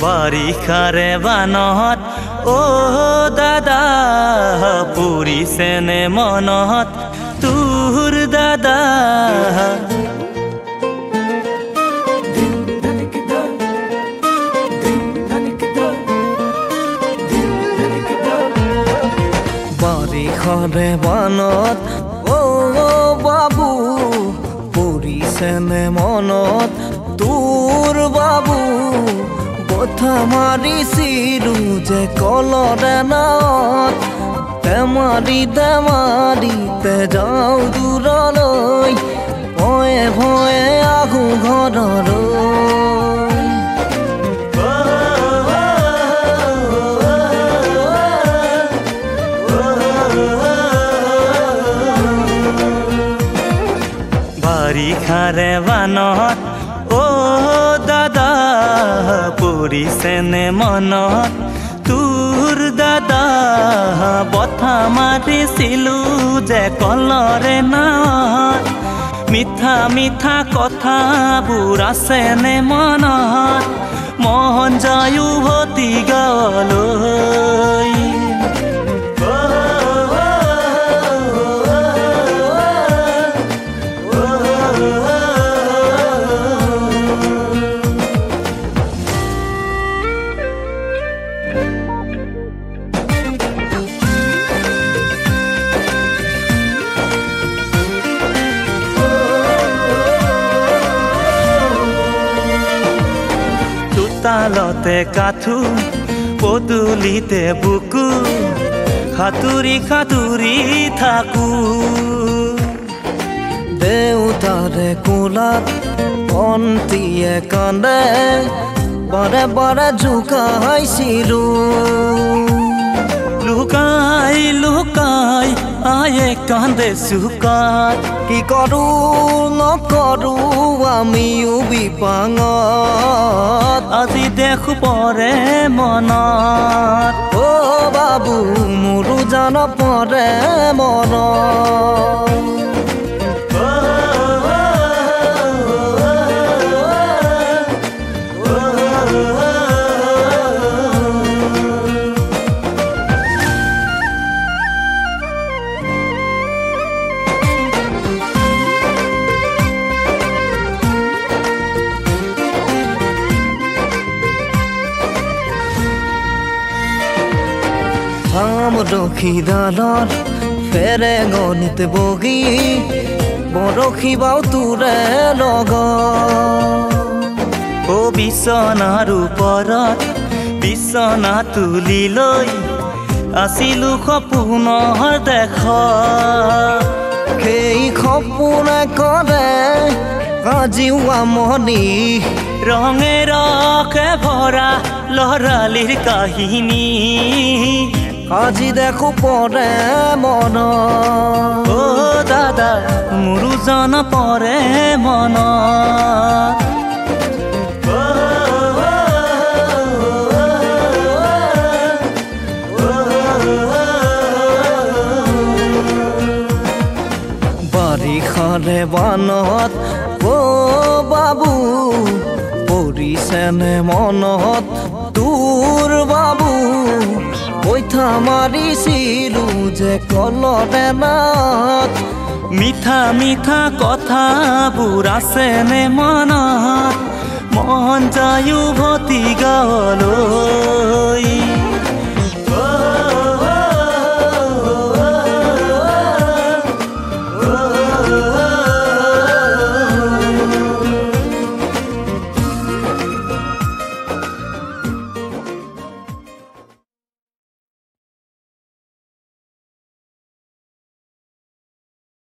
বাৰিষাৰে বানত দাদা পৰিছেনে মনত তোৰ দাদা বাৰিষাৰে বানত বাবু পৰিছেনে মনত তোৰ বাবু কথা মাৰিছিলো যে কলৰে নাৱত তেমাৰিতে যাওঁ দূৰলৈ ভয়ে ভয়ে আহো ঘৰলৈ বাৰিষাৰে বানত দাদা পৰিছেনে মনত তোৰ দাদা বথা মাৰিছিলো যে কলৰে নাৱত মিঠা মিঠা কথাবোৰ আছেনে মনত মন যায় উভতি গাঁৱলৈ তালতে কাঠু পদূলিতে বুকু সাঁতুৰি সাঁতুৰি থাকো দেউতাৰে কোলাত ভণ্টিয়ে কান্দে বাৰে বাৰে জোকাইছিলো লুকাই লুকাই আয়ে কান্দে চুকাত কি কৰো নকৰো আমিও বিপাঙত আজি দেখো পৰে মনত বাবু মোৰো জান পৰে মনত আমৰখীডালত ফেৰে গণিত বগী বৰশী বাও তোৰে লগত বিচনাৰ ওপৰত বিচনা তুলি লৈ আছিলো সপোনৰ দেশ সেই সপোনে কৰে আজিও আমনি ৰঙে ৰসে ভৰা লৰালিৰ কাহিনী আজি দেখো পৰে মনত দাদা মোৰো জান পৰে মনত বাৰিষাৰে বানত বাবু পৰিছেনে মনত তোৰ বাবু কৈথা মাৰিছিলো যে কলৰে নাৱত মিঠা মিঠা কথাবোৰ আছেনে মনত মন যায় উভতি গাঁৱলৈ